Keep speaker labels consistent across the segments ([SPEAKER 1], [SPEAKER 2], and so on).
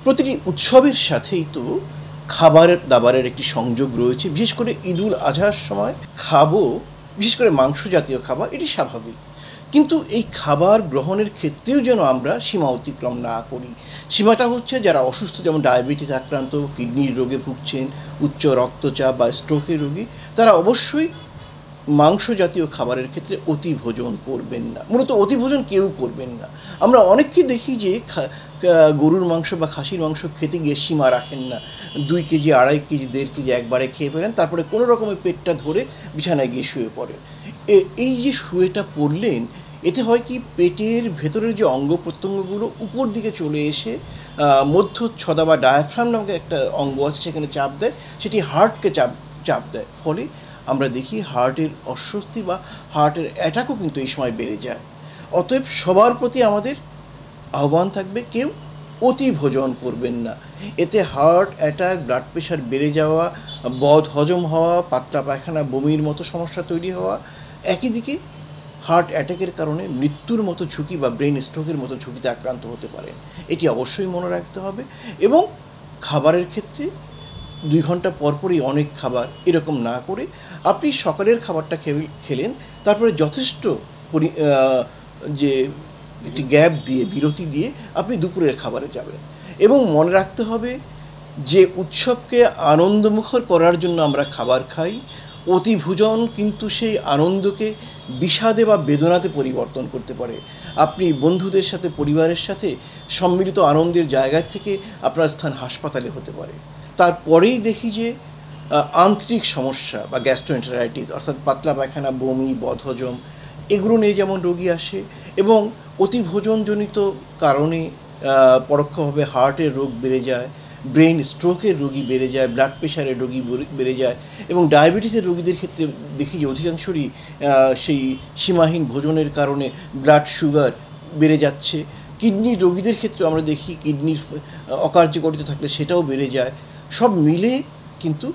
[SPEAKER 1] প্রতিটি উৎসবের সাথেই তো খাবারের দাবারের একটি সংযোগ রয়েছে। বিশেষ করে ঈদুল আজহার সময় খাবো, বিশেষ করে মাংস জাতীয় খাবার, এটি স্বাভাবিক। কিন্তু এই খাবার গ্রহণের ক্ষেত্রেও যেন আমরা সীমা অতিক্রম না করি। সীমাটা হচ্ছে যারা অসুস্থ, যেমন ডায়াবেটিস আক্রান্ত, কিডনির রোগে ভুগছেন, উচ্চ রক্তচাপ বা স্ট্রোকের রোগী, তারা অবশ্যই মাংস জাতীয় খাবারের ক্ষেত্রে অতিভোজন করবেন না। মূলত অতিভোজন কেউ করবেন না। আমরা অনেককে দেখি যে গরুর মাংস বা খাসির মাংস খেতে গিয়ে সীমা রাখেন না, 2 কেজি, 2.5 কেজি, 1.5 কেজি একবারে খেয়ে ফেলেন, তারপরে কোনো রকমের পেটটা ধরে বিছানায় গিয়ে শুয়ে পড়েন। এই যে শুয়েটা পড়লেন, এতে হয় কি, পেটের ভেতরের যে অঙ্গ প্রত্যঙ্গগুলো উপর দিকে চলে এসে মধ্যচ্ছদা বা ডায়াফ্রাম নামক একটা অঙ্গ আছে, সেখানে চাপ দেয়, সেটি হার্টকে চাপ দেয়। ফলে আমরা দেখি হার্টের অস্বস্তি বা হার্টের অ্যাটাকও কিন্তু এই সময় বেড়ে যায়। অতএব সবার প্রতি আমাদের আহ্বান থাকবে, কেউ অতিভোজন করবেন না। এতে হার্ট অ্যাটাক, ব্লাড প্রেশার বেড়ে যাওয়া, বদ হজম হওয়া, পাতলা পায়খানা, বমির মতো সমস্যা তৈরি হওয়া, একই দিকে হার্ট অ্যাটাকের কারণে মৃত্যুর মতো ঝুঁকি বা ব্রেন স্ট্রোকের মতো ঝুঁকিতে আক্রান্ত হতে পারেন। এটি অবশ্যই মনে রাখতে হবে। এবং খাবারের ক্ষেত্রে 2 ঘন্টা পরপরই অনেক খাবার এরকম না করে আপনি সকালের খাবারটা খেলেন, তারপরে যথেষ্ট যে একটি গ্যাপ দিয়ে, বিরতি দিয়ে আপনি দুপুরের খাবারে যাবেন। এবং মনে রাখতে হবে যে উৎসবকে আনন্দমুখর করার জন্য আমরা খাবার খাই, অতিভোজন কিন্তু সেই আনন্দকে বিষাদে বা বেদনাতে পরিবর্তন করতে পারে। আপনি বন্ধুদের সাথে, পরিবারের সাথে সম্মিলিত আনন্দের জায়গা থেকে আপনার স্থান হাসপাতালে হতে পারে। তারপরেই দেখি যে আন্তরিক সমস্যা বা গ্যাস্ট্রোএন্টারাইটিস, অর্থাৎ পাতলা পায়খানা, বমি, বদহজম, এগুলো নিয়ে যেমন রোগী আসে, এবং অতিভোজনজনিত কারণে পরোক্ষভাবে হার্টের রোগ বেড়ে যায়, ব্রেন স্ট্রোকের রোগী বেড়ে যায়, ব্লাড প্রেশারের রোগী বেড়ে যায়, এবং ডায়াবেটিসের রোগীদের ক্ষেত্রে দেখি যে অধিকাংশরই সেই সীমাহীন ভোজনের কারণে ব্লাড সুগার বেড়ে যাচ্ছে। কিডনির রোগীদের ক্ষেত্রে আমরা দেখি কিডনির অকার্যকারিতা থাকলে সেটাও বেড়ে যায়। সব মিলে কিন্তু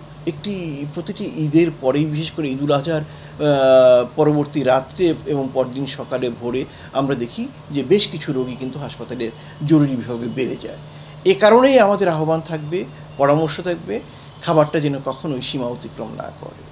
[SPEAKER 1] প্রতিটি ঈদের পরেই, বিশেষ করে ঈদুল আজহার পরবর্তী রাত্রে এবং পরদিন সকালে ভোরে আমরা দেখি যে বেশ কিছু রোগী কিন্তু হাসপাতালের জরুরি বিভাগে বেড়ে যায়। এ কারণেই আমাদের আহ্বান থাকবে, পরামর্শ থাকবে, খাবারটা যেন কখনোই সীমা অতিক্রম না করে।